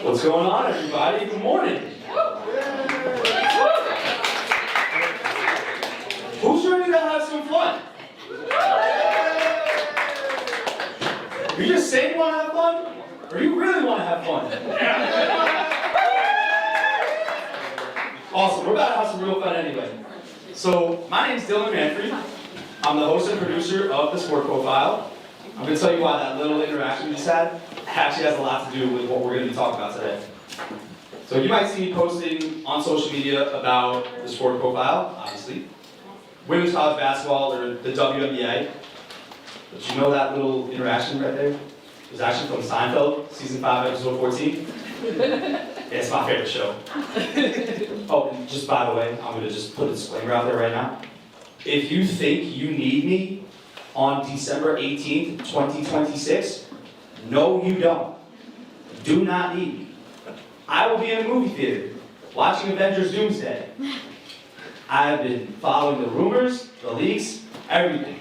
What's going on, everybody? Good morning. Who's ready to have some fun? You just say you want to have fun, or you really want to have fun? Awesome. We're about to have some real fun anyway. So, my name's Manfre. I'm the host and producer of the Sport Profile. I'm going to tell you why that little interaction we just had actually has a lot to do with what we're going to be talking about today. So you might see me posting on social media about the Sport Profile, obviously. Women's college basketball, or the WNBA. But you know that little interaction right there? It was actually from Seinfeld, season 5, episode 14. It's my favorite show. Oh, and just by the way, I'm going to just put a disclaimer out there right now. If you think you need me on December 18th, 2026, no you don't. Do not need me. I will be in a movie theater watching Avengers Doomsday. I have been following the rumors, the leaks, everything.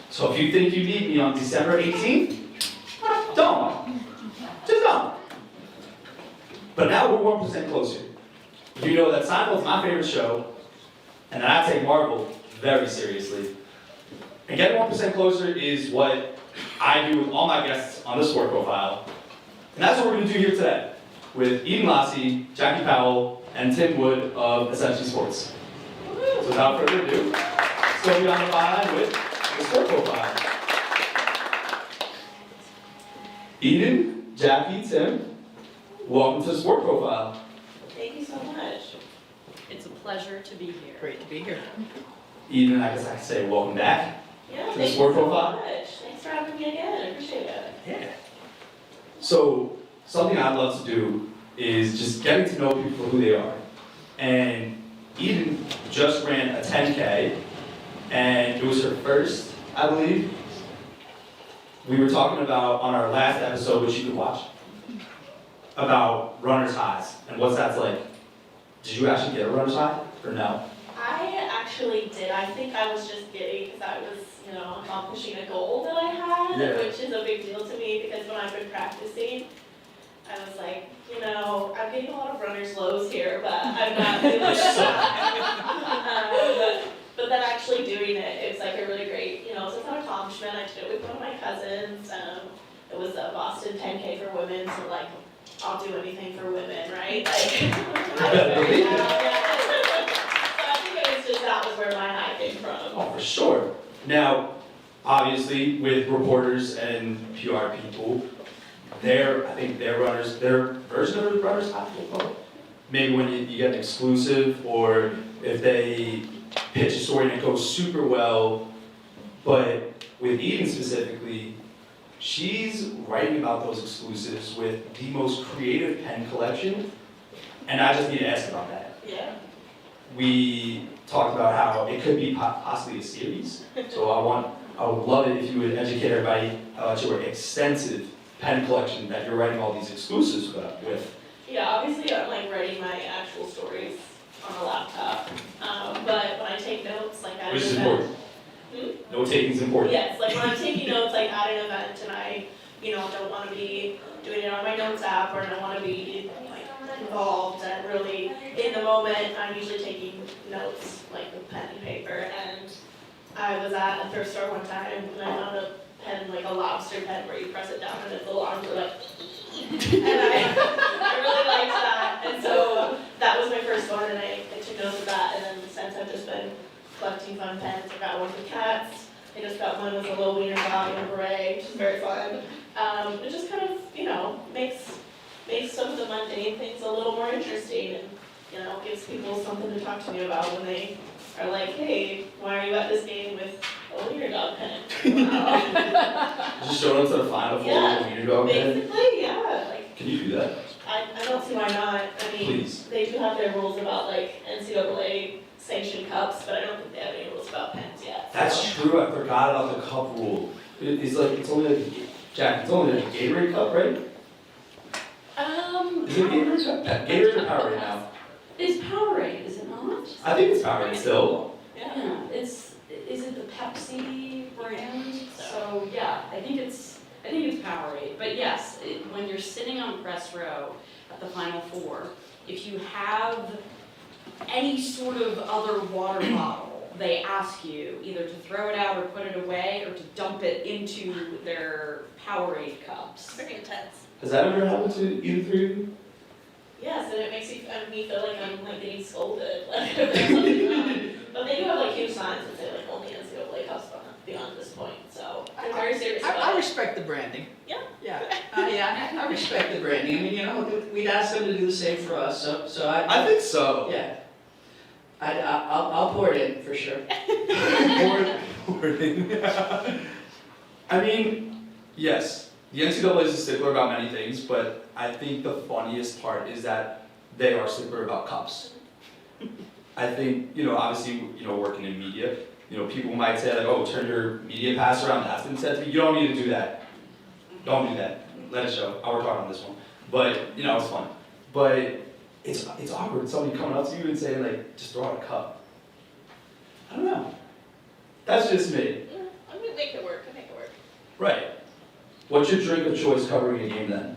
So if you think you need me on December 18th, don't. Just don't. But now we're 1% closer. You know that Seinfeld's my favorite show, and that I take Marvel very seriously. And getting 1% closer is what I do with all my guests on the Sport Profile. And that's what we're going to do here today with Laase, Jackie Powell, and Tim Wood of EssentiallySports. So without further ado, let's go beyond the byline with the Sport Profile. Eden, Jackie, Tim, welcome to the Sport Profile. Thank you so much. It's a pleasure to be here. Great to be here. Eden, I guess I could say welcome back. Yeah, To the thank you Sport so Profile? much. Thanks for having me again. I appreciate it. Yeah. So, something I'd love to do is just getting to know people for who they are. And Eden just ran a 10K, and it was her first, I believe. We were talking about, on our last episode, which you could watch, about runner's highs and what that's like. Did you actually get a runner's high, or no? I actually did. I think I was just giddy because I was, accomplishing a goal that I had, which is a big deal to me because when I've been practicing, I was like, I'm getting a lot of runner's lows here, but I'm not feeling it. But then actually doing it, it was like a really great, it was an accomplishment. I did it with one of my cousins. It was a Boston 10K for women, so like, I'll do anything for women, right? Like, that was where my high came from. Oh, for sure. Now, obviously, with reporters and PR people, I think their version of a runner's high, maybe when you get an exclusive, or if they pitch a story and it goes super well. But with Eden specifically, she's writing about those exclusives with the most creative pen collection, and I just need to ask about that. Yeah. We talked about how it could be possibly a series, so I would love it if you would educate everybody about your extensive pen collection that you're writing all these exclusives with. Yeah, obviously I'm like writing my actual stories on a laptop, but when I take notes, like at Which an is event, important. Note taking is important. Yes, like when I'm taking notes, like at an event, and I, don't want to be doing it on my notes app, or I don't want to be like involved and really in the moment. I'm usually taking notes like with pen and paper. And I was at a thrift store one time and I found a pen, like a lobster pen, where you press it down and its little arms are like. And I really liked that. And so that was my first one, and I took notes of that. And then since I've just been collecting fun pens. I got one for cats. I just got one with a little wiener dog and a beret, which is very fun. It just kind of, makes some of the mundane things a little more interesting, and gives people something to talk to me about when they are like, hey, why are you at this game with a wiener dog pen? Just showing up to the final four with a wiener dog pen? Basically, yeah. Can you do that? I don't see why not. I mean, Please. They do have their rules about like NCAA sanctioned cups, but I don't think they have any rules about pens yet. That's true. I forgot about the cup rule. It's only like Jack. It's only like a Gatorade cup, right? Is it Gatorade cup? Yeah, Gatorade or Powerade now? It's Powerade, is it not? I think it's Powerade still. Yeah, is it the Pepsi brand? So yeah, I think it's Powerade. But yes, when you're sitting on press row at the Final Four, if you have any sort of other water bottle, they ask you either to throw it out or put it away or to dump it into their Powerade cups. Pretty intense. Has that ever happened to either three of you? Yes, and it makes me feel like I'm like getting scolded. Like, but they do have like huge signs that say like only NCAA cups beyond this point. So they're very serious about I it. respect the branding. Yeah. Yeah, I respect the branding. I mean, we'd ask them to do the same for us, so I I think so. yeah. I'll pour it in for sure. Pour it in. I mean, yes, the NCAA is a stickler about many things, but I think the funniest part is that they are stickler about cups. I think, obviously, working in media, people might say like, oh, turn your media pass around. That's been said to me. You don't need to do that. Don't do that. Let it show. I'll work hard on this one. But, it's fun. But it's awkward. Somebody coming up to you and saying like, just throw out a cup. I don't know. That's just me. Yeah, I'm gonna make it work. Right. What's your drink of choice covering a game then?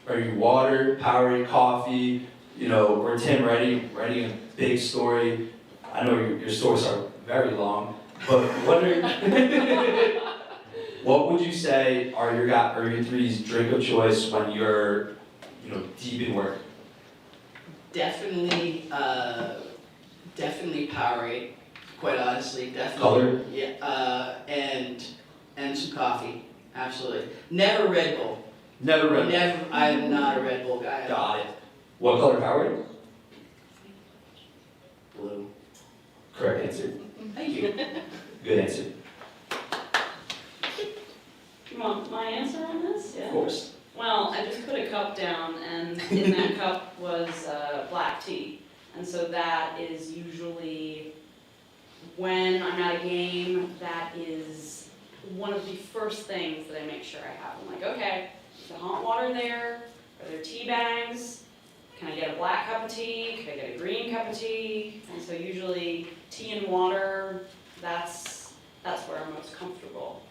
Are you water, Powerade, coffee, or Tim writing a big story? I know your stories are very long, but what would you say are your three's drink of choice when you're, deep in work? Definitely Powerade. Quite honestly, definitely. Color? Yeah. And some coffee. Absolutely. Never Red Bull. Never read. Never. I'm not a Red Bull guy. Got it. What color Powerade? Blue. Correct answer. Thank you. Good answer. You want my answer on this? Of course. Well, I just put a cup down, and in that cup was black tea. And so that is usually, when I'm at a game, that is one of the first things that I make sure I have. I'm like, okay, is the hot water there? Are there tea bags? Can I get a black cup of tea? Can I get a green cup of tea? And so usually tea and water, that's where I'm most comfortable.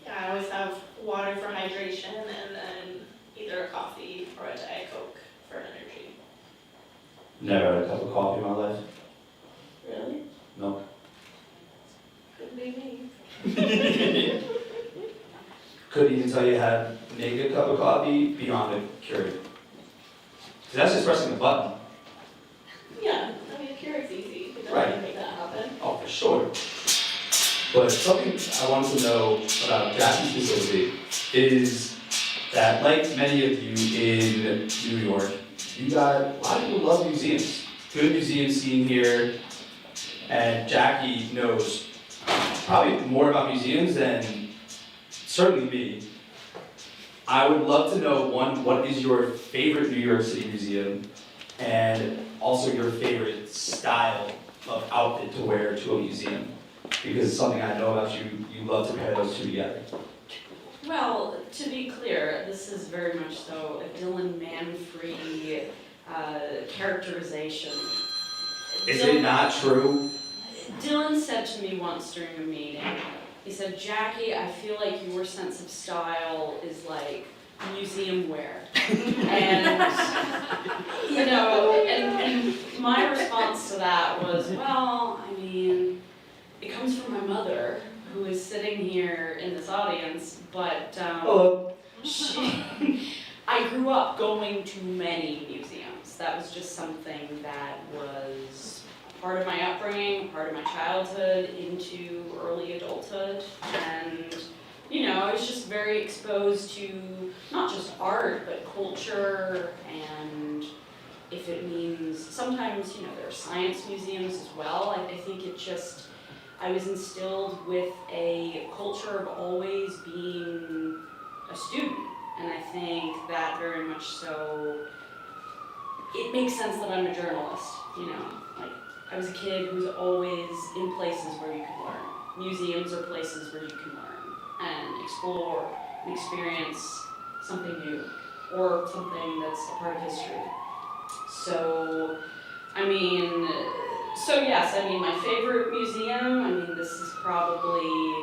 Yeah, I always have water for hydration and then either a coffee or a Diet Coke for energy. Never had a cup of coffee in my life. Really? No. Couldn't be me. Couldn't even tell you how to make a cup of coffee beyond a Keurig. So that's just pressing the button. Yeah, I mean, Keurig's easy. You Right. can make that happen. Oh, for sure. But something I wanted to know about Jackie specifically is that, like many of you in New York, a lot of people love museums. Good museum scene here, and Jackie knows probably more about museums than certainly me. I would love to know, one, what is your favorite New York City museum, and also your favorite style of outfit to wear to a museum? Because it's something I know about you, you love to pair those two together. Well, to be clear, this is very much so a Dylan Manfre characterization. Is it not true? Dylan said to me once during a meeting, he said, Jackie, I feel like your sense of style is like museum wear. And, you know, and my response to that was, well, I mean, it comes from my mother, who is sitting here in this audience, but I grew up going to many museums. That was just something that was part of my upbringing, part of my childhood into early adulthood, and you know, I was just very exposed to not just art, but culture, and if it means, sometimes, you know, there are science museums as well. I think it just, I was instilled with a culture of always being a student, and I think that very much so, it makes sense that I'm a journalist, you know, like, I was a kid who was always in places where you could learn. Museums are places where you can learn and explore and experience something new or something that's a part of history. So, I mean, so yes, I mean, my favorite museum, I mean, this is probably,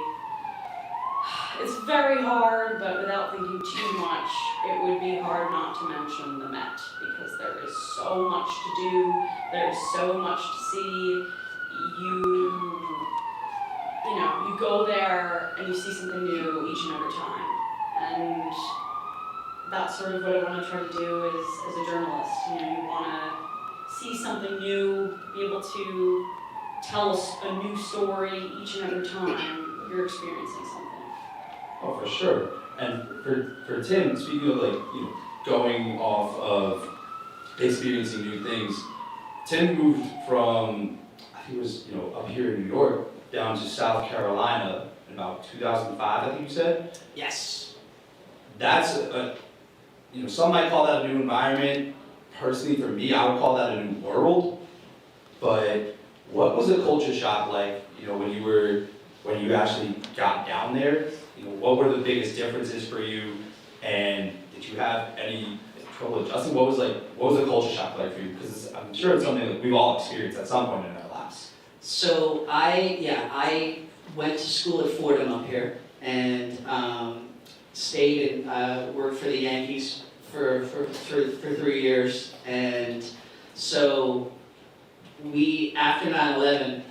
it's very hard, but without thinking too much, it would be hard not to mention the Met, because there is so much to do, there's so much to see. You know, you go there and you see something new each and every time. And that's sort of what I want to try to do as a journalist. You know, you want to see something new, be able to tell us a new story each and every time you're experiencing something. Oh, for sure. And for Tim, speaking of like, you know, going off of experiencing new things, Tim moved from, I think it was, you know, up here in New York, down to South Carolina in about 2005, I think you said? Yes. That's you know, some might call that a new environment. Personally, for me, I would call that a new world. But what was the culture shock like, you know, when you actually got down there? You know, what were the biggest differences for you? And did you have any trouble adjusting? What was the culture shock like for you? Because I'm sure it's something that we've all experienced at some point in our lives. So I went to school at Fordham up here and stayed and worked for the Yankees for 3 years. And so after 9/11,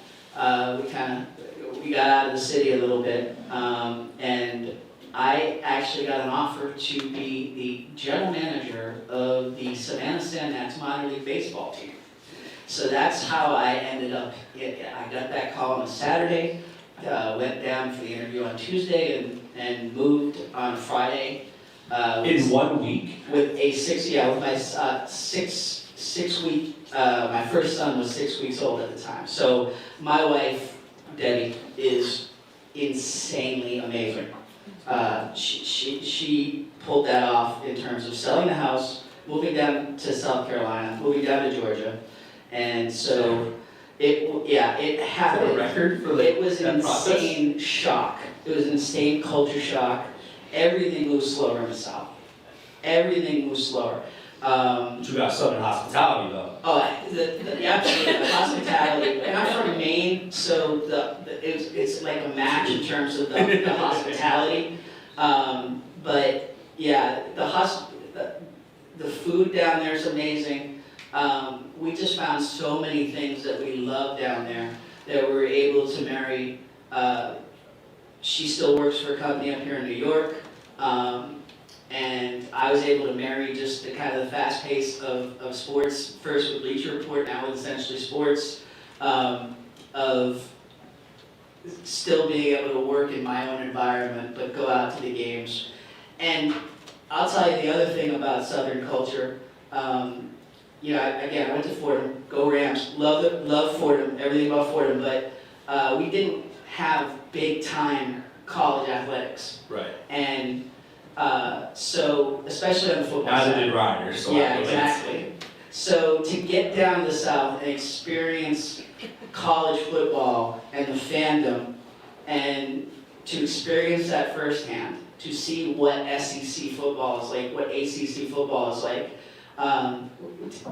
we got out of the city a little bit, and I actually got an offer to be the general manager of the Savannah Sandats minor league baseball team. So that's how I ended up. I got that call on a Saturday, went down for the interview on Tuesday, and moved on Friday. In 1 week? With my 6 week. My first son was 6 weeks old at the time. So my wife, Debbie, is insanely amazing. She pulled that off in terms of selling the house, moving down to South Carolina, moving down to Georgia. And so it happened. Is that a record for It was an that process? insane shock. It was an insane culture shock. Everything moves slower in the South. Everything moves slower. But you got Southern hospitality though. Oh, absolutely, the hospitality. And I'm from Maine, so it's like a match in terms of the hospitality. But yeah, the food down there is amazing. We just found so many things that we love down there that we were able to marry. She still works for a company up here in New York. And I was able to marry just the kind of the fast pace of sports, first with Bleacher Report, now with EssentiallySports, of still being able to work in my own environment, but go out to the games. And I'll tell you the other thing about Southern culture. You know, I went to Fordham, go Rams, love Fordham, everything about Fordham, but we didn't have big time college athletics. Right. And so, especially on the football Neither side. did Ryder, so Yeah, exactly. So to get down the South and experience college football and the fandom, and to experience that firsthand, to see what SEC football is like, what ACC football is like,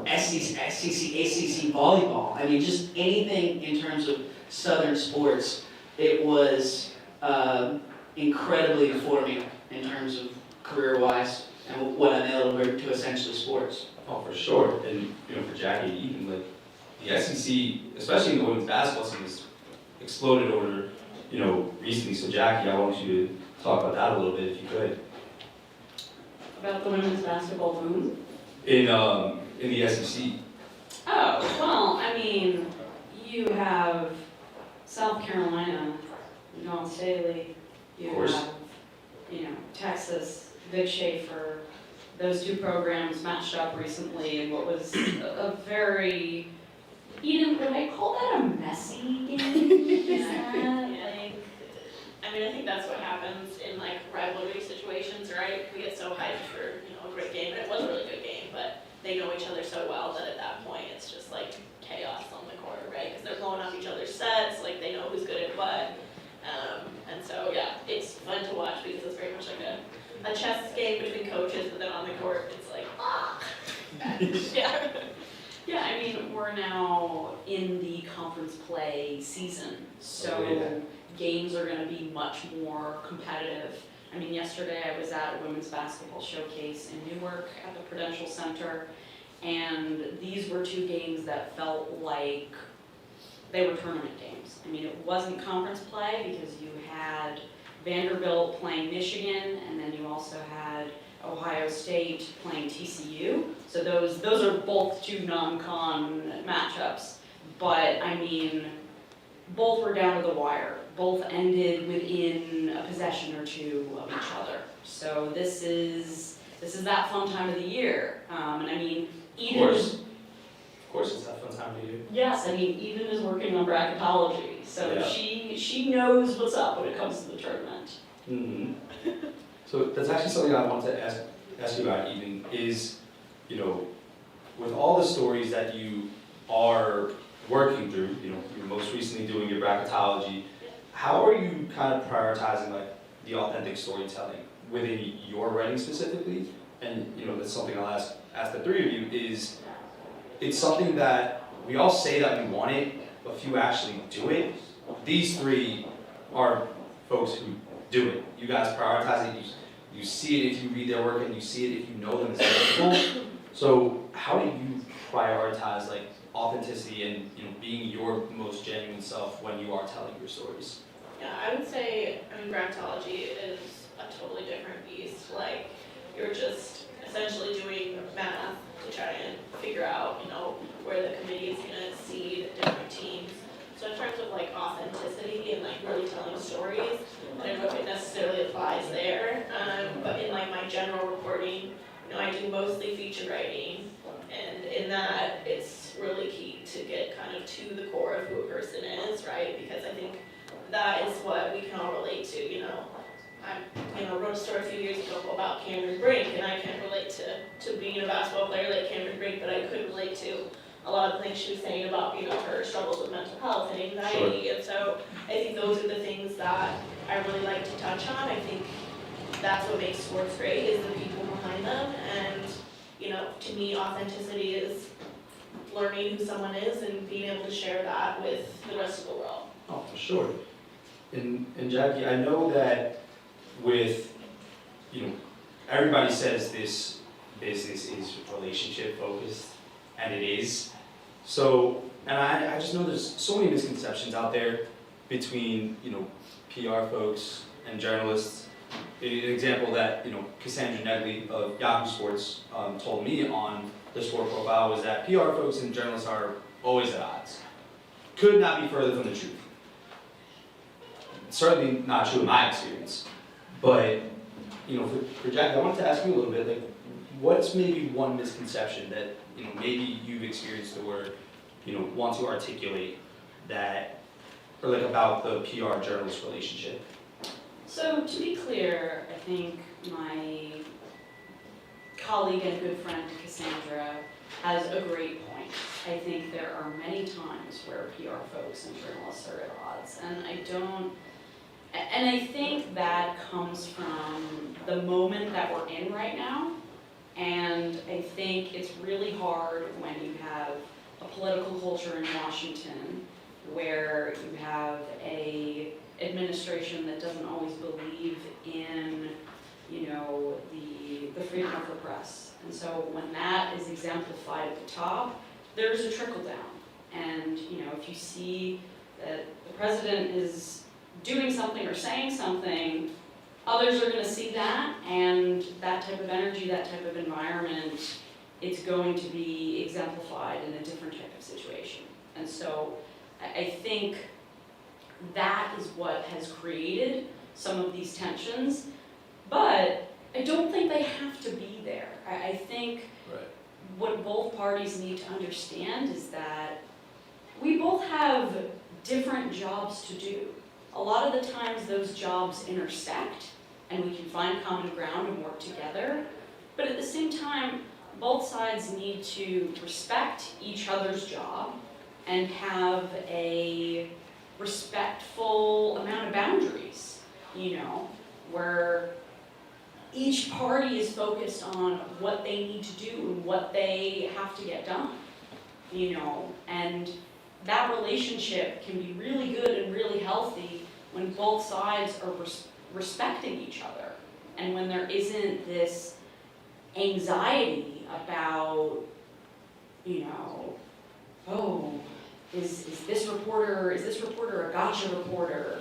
SEC, ACC volleyball. I mean, just anything in terms of Southern sports. It was incredibly informing in terms of career-wise, and what I'm able to bring to Essentially Sports. Oh, for sure. And, for Jackie, even like the SEC, especially in the women's basketball scene, has exploded over, recently. So Jackie, I want you to talk about that a little bit if you could. About the women's basketball boom? In the SEC. Oh, well, I mean, you have South Carolina, Dawn Staley, you Of course. have, Texas, Vic Schaefer. Those two programs matched up recently in what was a very, would I call that a messy game? Is that, I think that's what happens in like rivalry situations, right? We get so hyped for, a great game, and it was a really good game, but they know each other so well that at that point it's just like chaos on the court, right? Because they're blowing up each other's sets, like they know who's good at what. And so, yeah, it's fun to watch because it's very much like a chess game between coaches, but then on the court it's like, yeah. Yeah, we're now in the conference play season, so Oh, yeah. games are gonna be much more competitive. Yesterday I was at a women's basketball showcase in Newark at the Prudential Center, and these were two games that felt like they were tournament games. It wasn't conference play because you had Vanderbilt playing Michigan, and then you also had Ohio State playing TCU. So those are both two non-con matchups. But both were down to the wire. Both ended within a possession or two of each other. So this is that fun time of the year. Eden. Of course, it's that fun time of year. Yes, Eden is working on bracketology, so Yeah. she knows what's up when it comes to the tournament. Mm-hmm. So that's actually something I wanted to ask you about, Eden, is, with all the stories that you are working through, you're most recently doing your bracketology, how are you kind of prioritizing like the authentic storytelling within your writing specifically? And that's something I'll ask the three of you is, it's something that we all say that we want it, but few actually do it. These three are folks who do it. You guys prioritize it. You see it if you read their work, and you see it if you know them as people. So how do you prioritize like authenticity and being your most genuine self when you are telling your stories? Yeah, I would say, bracketology is a totally different beast. Like, you're just essentially doing math to try and figure out, where the committee is gonna seed different teams. So in terms of like authenticity and like really telling stories, I don't know if it necessarily applies there. But in like my general reporting, I do mostly feature writing, and in that it's really key to get kind of to the core of who a person is, right? Because I think that is what we can all relate to, I wrote a story a few years ago about Cameron Brink, and I can't relate to being a basketball player like Cameron Brink, but I could relate to a lot of the things she was saying about, her struggles with mental health and anxiety. Sure. And so I think those are the things that I really like to touch on. I think that's what makes sports great, is the people behind them. And, to me, authenticity is learning who someone is and being able to share that with the rest of the world. Oh, for sure. And Jackie, I know that with, everybody says this business is relationship focused, and it is. So, and I just know there's so many misconceptions out there between, PR folks and journalists. An example that, Cassandra Negley of Yahoo Sports told me on the sport profile was that PR folks and journalists are always at odds. Could not be further from the truth. Certainly not true in my experience. But, for Jackie, I wanted to ask you a little bit, like, what's maybe one misconception that, maybe you've experienced or, want to articulate that, or like about the PR journalist relationship? So to be clear, I think my colleague and good friend Cassandra has a great point. I think there are many times where PR folks and journalists are at odds, and I think that comes from the moment that we're in right now, and I think it's really hard when you have a political culture in Washington where you have a administration that doesn't always believe in, the the freedom of the press. And so when that is exemplified at the top, there's a trickle down. And if you see that the president is doing something or saying something, others are going to see that, and that type of energy, that type of environment, it's going to be exemplified in a different type of situation. And so I think that is what has created some of these tensions, but I don't think they have to be there. I think what both parties need to understand is that we both have different jobs to do. A lot of the times those jobs intersect and we can find common ground and work together, but at the same time, both sides need to respect each other's job and have a respectful amount of boundaries, where each party is focused on what they need to do and what they have to get done, and that relationship can be really good and really healthy when both sides are respecting each other, and when there isn't this anxiety about, oh, is this reporter a gotcha reporter?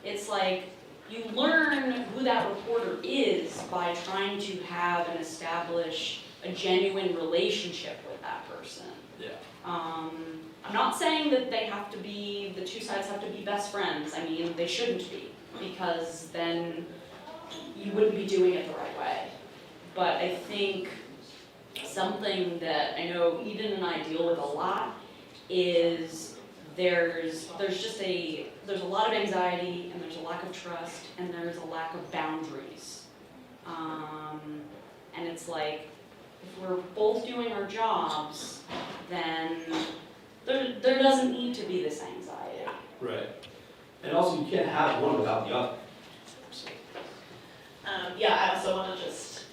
It's like you learn who that reporter is by trying to have and establish a genuine relationship with that person. Yeah. I'm not saying that the two sides have to be best friends. I mean, they shouldn't be, because then you wouldn't be doing it the right way. But I think something that I know Eden and I deal with a lot is there's a lot of anxiety, and there's a lack of trust, and there's a lack of boundaries. And it's like, if we're both doing our jobs, then there doesn't need to be this anxiety. Right. And also, you can't have one without the other. I also want to just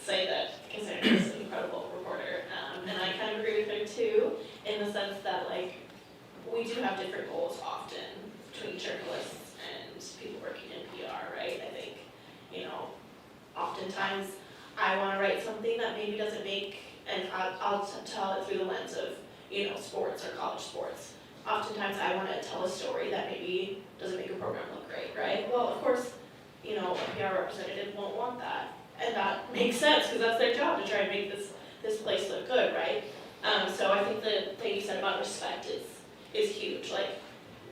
say that Cassandra is an incredible reporter, and I kind of agree with her too, in the sense that we do have different goals often between journalists and people working in PR, right? I think, oftentimes I want to write something that maybe doesn't make, and I'll tell it through the lens of, sports or college sports. Oftentimes I want to tell a story that maybe doesn't make a program look great, right? Well, of course, a PR representative won't want that. And that makes sense, because that's their job to try and make this place look good, right? So I think the thing you said about respect is huge.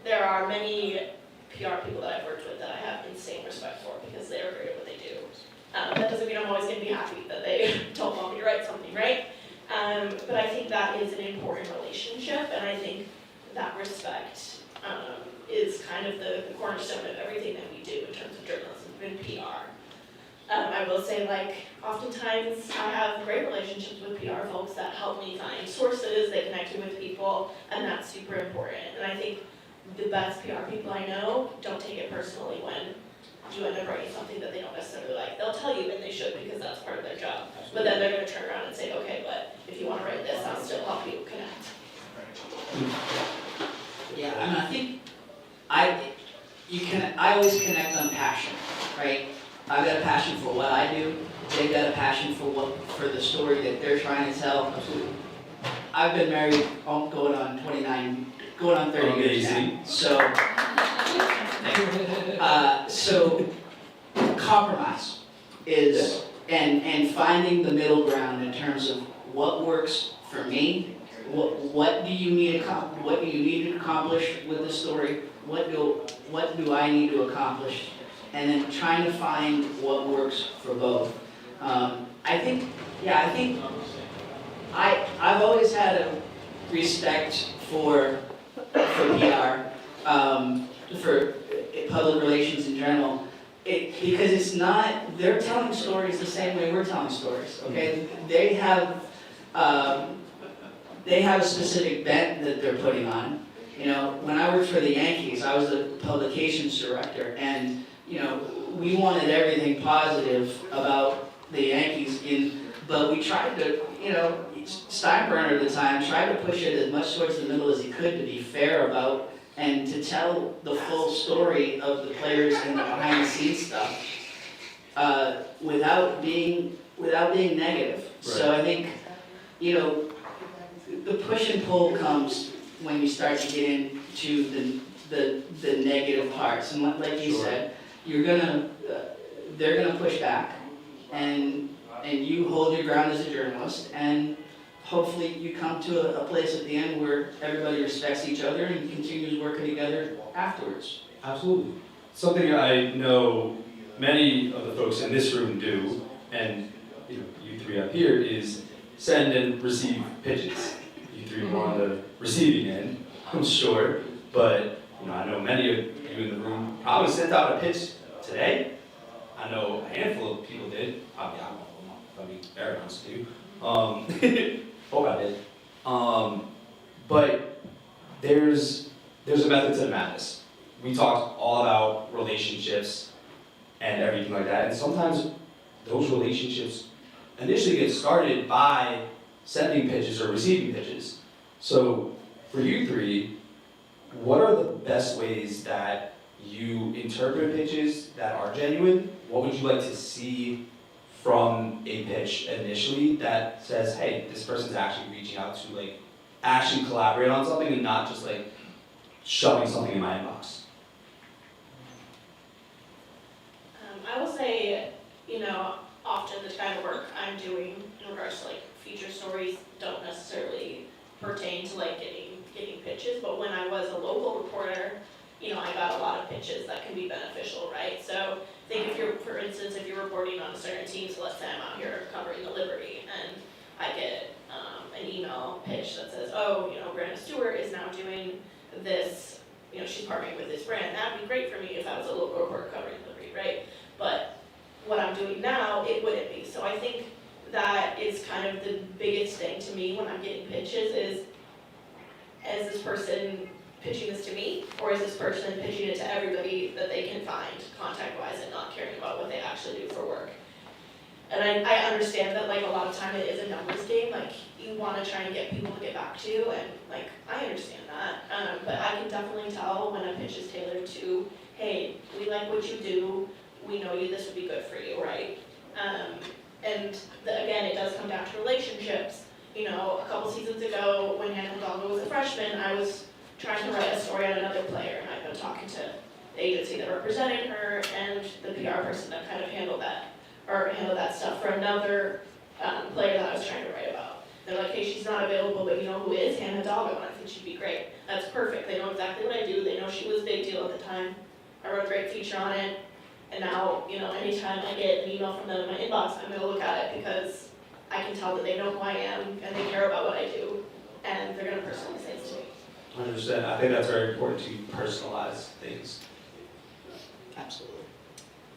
There are many PR people that I've worked with that I have insane respect for, because they are great at what they do. That doesn't mean I'm always going to be happy that they don't want me to write something, right? But I think that is an important relationship, and I think that respect is kind of the cornerstone of everything that we do in terms of journalism and PR. I will say, oftentimes I have great relationships with PR folks that help me find sources, they connect me with people, and that's super important. And I think the best PR people I know don't take it personally when you end up writing something that they don't necessarily like. They'll tell you, and they should, because that's part of their job. But then they're going to turn around and say, okay, but if you want to write this, I'll still help you connect. Yeah, I think I always connect on passion, right? I've got a passion for what I do. They've got a passion for the story that they're trying to tell. I've been married going on 30 years now. So compromise is and finding the middle ground in terms of what works for me. What do you need to accomplish with the story? What do I need to accomplish? And then trying to find what works for both. I've always had a respect for PR, for public relations in general, because it's not, they're telling stories the same way we're telling stories, okay? They have a specific bent that they're putting on. When I worked for the Yankees, I was the publications director, and we wanted everything positive about the Yankees, but we tried to, Steinbrenner at the time tried to push it as much towards the middle as he could to be fair about and to tell the full story of the players and the behind the scenes stuff. without being negative. So I think, you know, the push and pull comes when you start to get into the negative parts. And like you said, they're gonna push back, and you hold your ground as a journalist, and hopefully you come to a place at the end where everybody respects each other and continues working together afterwards. Absolutely. Something I know many of the folks in this room do, and you three up here, is send and receive pitches. You three are on the receiving end, I'm sure, but I know many of you in the room probably sent out a pitch today. I know a handful of people did. Probably, I'll be very honest with you. Hope I did. But there's a method to the madness. We talked all about relationships and everything like that, and sometimes those relationships initially get started by sending pitches or receiving pitches. So for you three, what are the best ways that you interpret pitches that are genuine? What would you like to see from a pitch initially that says, hey, this person's actually reaching out to actually collaborate on something and not just shoving something in my inbox? I will say, often the kind of work I'm doing in regards to feature stories don't necessarily pertain to getting pitches, but when I was a local reporter, I got a lot of pitches that can be beneficial, right? So think for instance, if you're reporting on a certain team, so let's say I'm out here covering the Liberty, and I get an email pitch that says, oh, Brandon Stewart is now doing this, she's partnering with this brand. That'd be great for me if I was a local reporter covering the Liberty, right? But what I'm doing now, it wouldn't be. So I think that is kind of the biggest thing to me when I'm getting pitches is this person pitching this to me, or is this person pitching it to everybody that they can find contact-wise and not caring about what they actually do for work? And I understand that a lot of time it is a numbers game, you want to try and get people to get back to you, and I understand that, but I can definitely tell when a pitch is tailored to, hey, we like what you do, we know this would be good for you, right? And again, it does come down to relationships. A couple seasons ago, when Hannah Hidalgo was a freshman, I was trying to write a story on another player, and I've been talking to the agency that represented her and the PR person that kind of handled that stuff for another player that I was trying to write about. They're like, hey, she's not available, but you know who is? Hannah Hidalgo, and I think she'd be great. That's perfect. They know exactly what I do. They know she was a big deal at the time. I wrote a great feature on it, and now, anytime I get an email from them in my inbox, I'm going to look at it because I can tell that they know who I am and they care about what I do, and they're going to personally say it to me. 100%. I think that's very important to personalize things. Absolutely.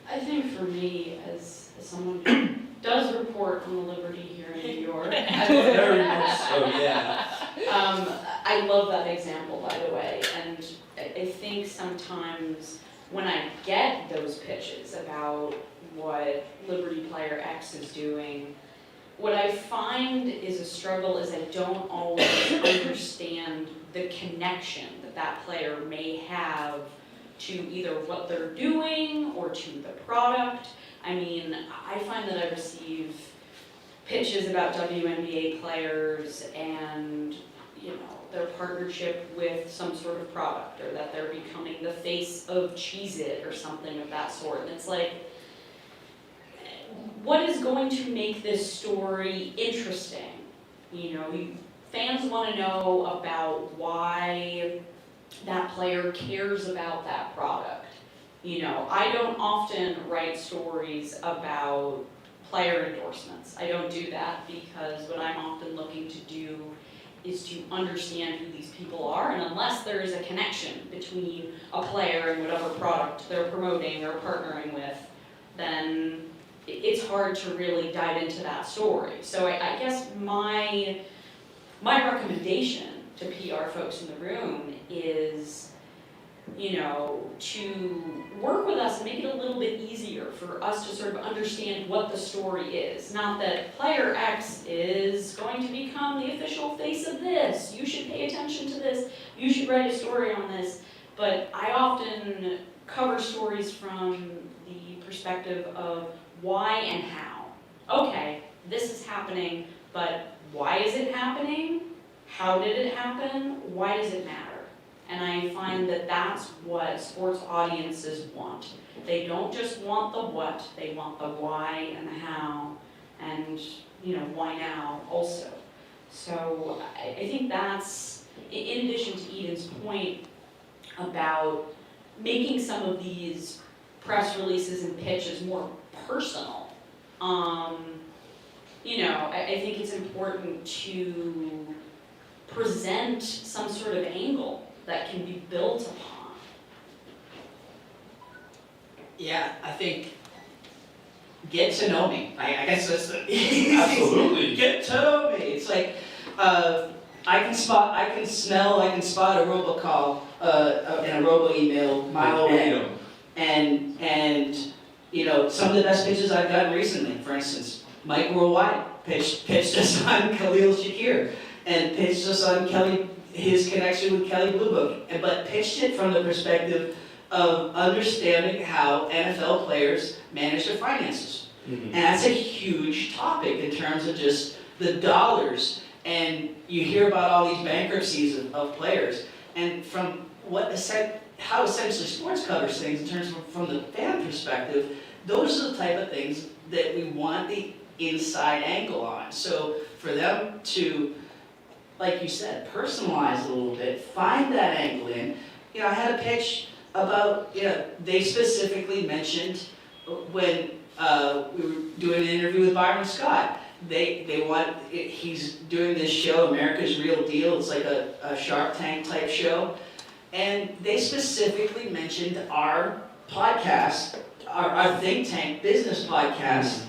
I think for me, as someone who does report on the Liberty here in New York, Very much so, yeah. I love that example, by the way, and I think sometimes when I get those pitches about what Liberty player X is doing, what I find is a struggle is I don't always understand the connection that player may have to either what they're doing or to the product. I mean, I find that I receive pitches about WNBA players and, their partnership with some sort of product, or that they're becoming the face of Cheez-It or something of that sort. And it's what is going to make this story interesting? Fans want to know about why that player cares about that product. I don't often write stories about player endorsements. I don't do that because what I'm often looking to do is to understand who these people are, and unless there is a connection between a player and whatever product they're promoting or partnering with, then it's hard to really dive into that story. So I guess my recommendation to PR folks in the room is, to work with us and make it a little bit easier for us to sort of understand what the story is. Not that player X is going to become the official face of this, you should pay attention to this, you should write a story on this, but I often cover stories from the perspective of why and how. Okay, this is happening, but why is it happening? How did it happen? Why does it matter? And I find that that's what sports audiences want. They don't just want the what, they want the why and the how, and why now also. So I think that's, in addition to Eden's point about making some of these press releases and pitches more personal. I think it's important to present some sort of angle that can be built upon. Yeah, I think get to know me. I guess that's the Absolutely. Get to know me. It's like I can spot a robocall and a robo email mile away. And some of the best pitches I've gotten recently, for instance, MikeWorldWide pitched us on Khalil Shakir and pitched us on his connection with Kelly Blue Book, but pitched it from the perspective of understanding how NFL players manage their finances. Mm-hmm. And that's a huge topic in terms of just the dollars. And you hear about all these bankruptcies of players, and from how Essentially Sports covers things in terms of from the fan perspective, those are the type of things that we want the inside angle on. So for them to, like you said, personalize a little bit, find that angle in. I had a pitch about, they specifically mentioned when we were doing an interview with Byron Scott. He's doing this show, America's Real Deal. It's like a Shark Tank type show. And they specifically mentioned our podcast, our think tank business podcast,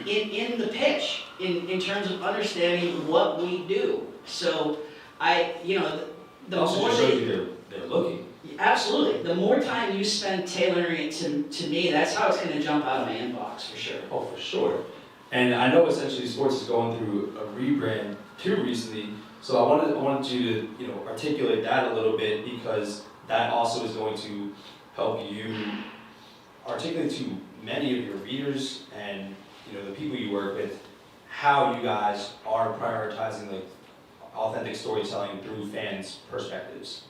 in the pitch, in terms of understanding what we do. So the also more just shows you they're looking. Absolutely. The more time you spend tailoring it to me, that's how it's going to jump out of my inbox for sure. Oh, for sure. And I know Essentially Sports is going through a rebrand too recently, so I wanted you to articulate that a little bit, because that also is going to help you articulate to many of your readers and the people you work with how you guys are prioritizing like authentic storytelling through fans' perspectives.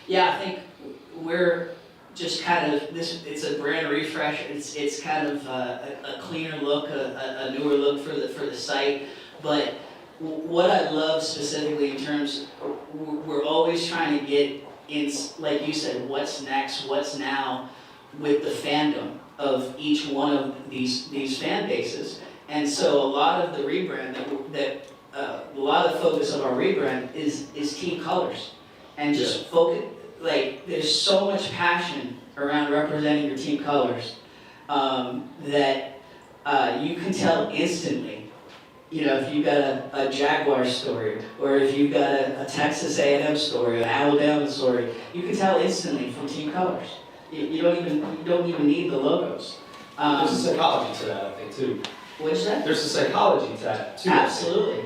Yeah, I think we're just kind of it's a brand refresh. It's kind of a cleaner look, a newer look for the site. But what I love specifically in terms, we're always trying to get in, like you said, what's next, what's now, with the fandom of each one of these fan bases. And so a lot of the rebrand a lot of the focus of our rebrand is team colors, and just focus. Like, there's so much passion around representing your team colors that you can tell instantly. If you've got a Jaguars story, or if you've got a Texas A&M story, an Alabama story, you can tell instantly from team colors. You don't even need the logos. There's a psychology to that, I think, too. What's that? There's a psychology to that, too. Absolutely.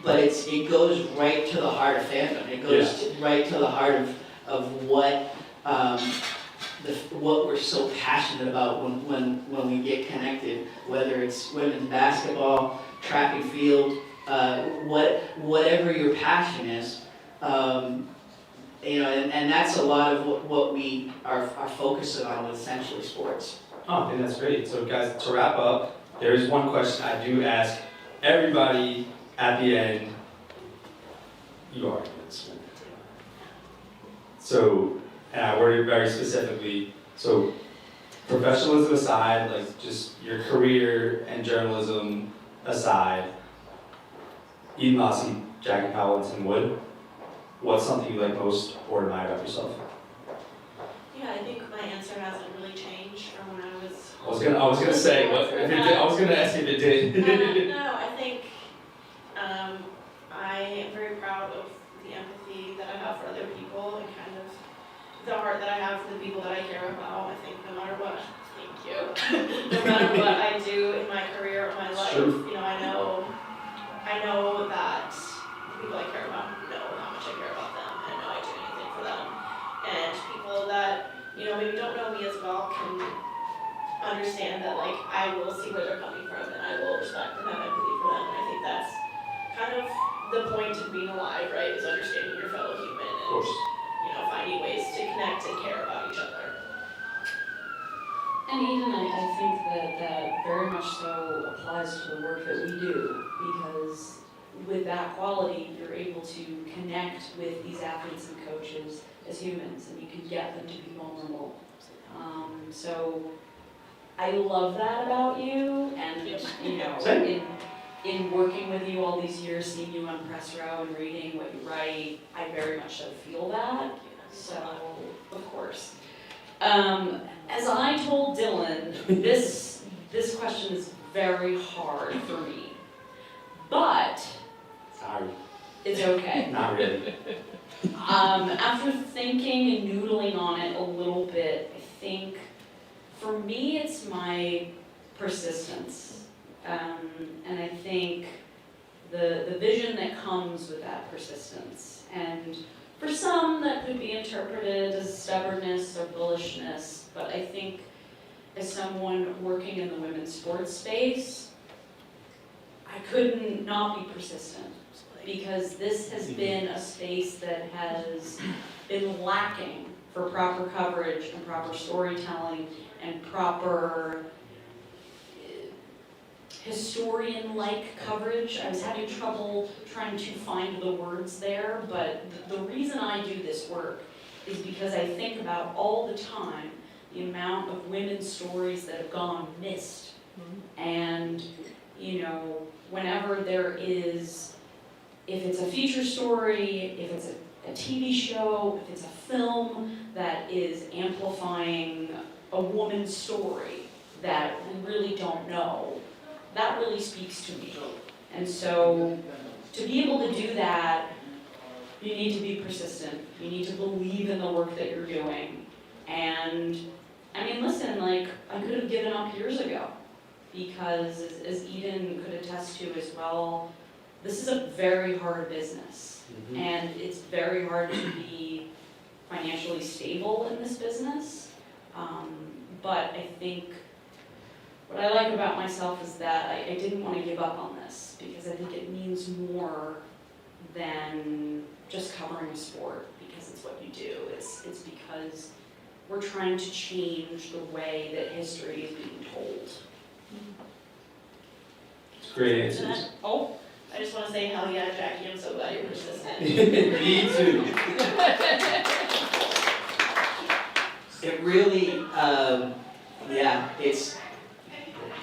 But it goes right to the heart of fandom. It goes right to the heart of what what we're so passionate about when we get connected, whether it's women's basketball, track and field, whatever your passion is. And that's a lot of what we are focusing on with Essentially Sports. Oh, I think that's great. So guys, to wrap up, there is one question I do ask everybody at the end. You are this one. So, and I worded very specifically, so professionalism aside, like just your career and journalism aside, Eden Laase, Jackie Powell, and Tim Wood, what's something you like most or admire about yourself? Yeah, I think my answer hasn't really changed from when I was. I was gonna say what if it did. I was gonna ask if it did. No, I think I am very proud of the empathy that I have for other people and kind of the heart that I have for the people that I care about. I think no matter what, thank you, no matter what I do in my career or my life, I know that the people I care about know how much I care about them and know I do anything for them. And people that maybe don't know me as well can understand that like I will see where they're coming from and I will respect and have empathy for them. And I think that's kind of the point of being alive, right? Is understanding your fellow human Of and course. finding ways to connect and care about each other. And even I think that very much so applies to the work that we do, because with that quality, you're able to connect with these athletes and coaches as humans, and you can get them to be vulnerable. So I love that about you, and in working with you all these years, seeing you on press row and reading what you write, I very much so feel that. So, of course. As I told Dylan, this question is very hard for me, but Sorry. it's okay. Not really. After thinking and noodling on it a little bit, I think for me it's my persistence. And I think the vision that comes with that persistence. And for some, that could be interpreted as stubbornness or bullishness, but I think as someone working in the women's sports space, I couldn't not be persistent, because this has been a space that has been lacking for proper coverage and proper storytelling and proper historian-like coverage. I was having trouble trying to find the words there, but the reason I do this work is because I think about all the time the amount of women's stories that have gone missed. And, whenever there is, if it's a feature story, if it's a TV show, if it's a film that is amplifying a woman's story that we really don't know, that really speaks to me. And so to be able to do that, you need to be persistent. You need to believe in the work that you're doing. And I mean, listen, I could have given up years ago, because as Eden could attest to as well, this is a very hard business. Mm-hmm. And it's very hard to be financially stable in this business. But I think what I like about myself is that I didn't want to give up on this, because I think it means more than just covering a sport because it's what you do. It's because we're trying to change the way that history is being told. It's great answers. I just want to say, hell yeah, Jackie, I'm so glad you're persistent. Me too. It really,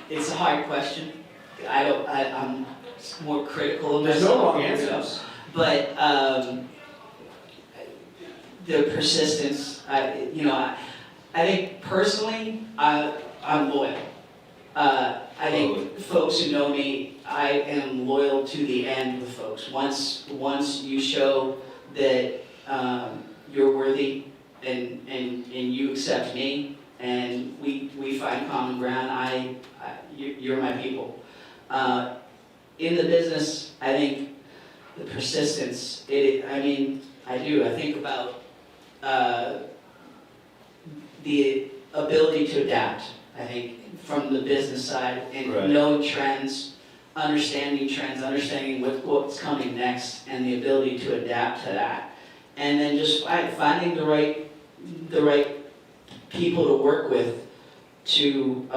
it's a hard question. I'm more critical of There's myself. no wrong answers. But the persistence, I think personally, I'm loyal. I think folks who know me, I am loyal to the end with folks. Once you show that you're worthy and you accept me and we find common ground, you're my people. In the business, I think the persistence, I think about the ability to adapt. I think from the business side and Right. knowing trends, understanding what's coming next, and the ability to adapt to that, and then just finding the right people to work with to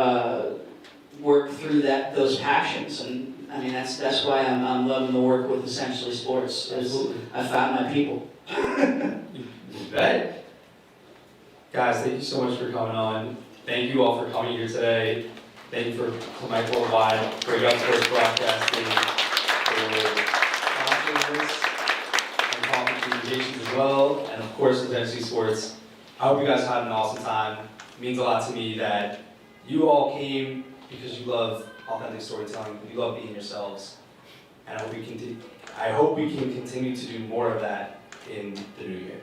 work through those passions. And that's why I'm loving the work with EssentiallySports. Absolutely. I found my people. You bet. Guys, thank you so much for coming on. Thank you all for coming here today. Thank you for MikeWorldWide, Breakout Sports Broadcasting, for sponsoring this, and Coffee Communications as well, and of course, EssentiallySports. I hope you guys had an awesome time. It means a lot to me that you all came because you love authentic storytelling, you love being yourselves, and I hope we can continue to do more of that in the new year.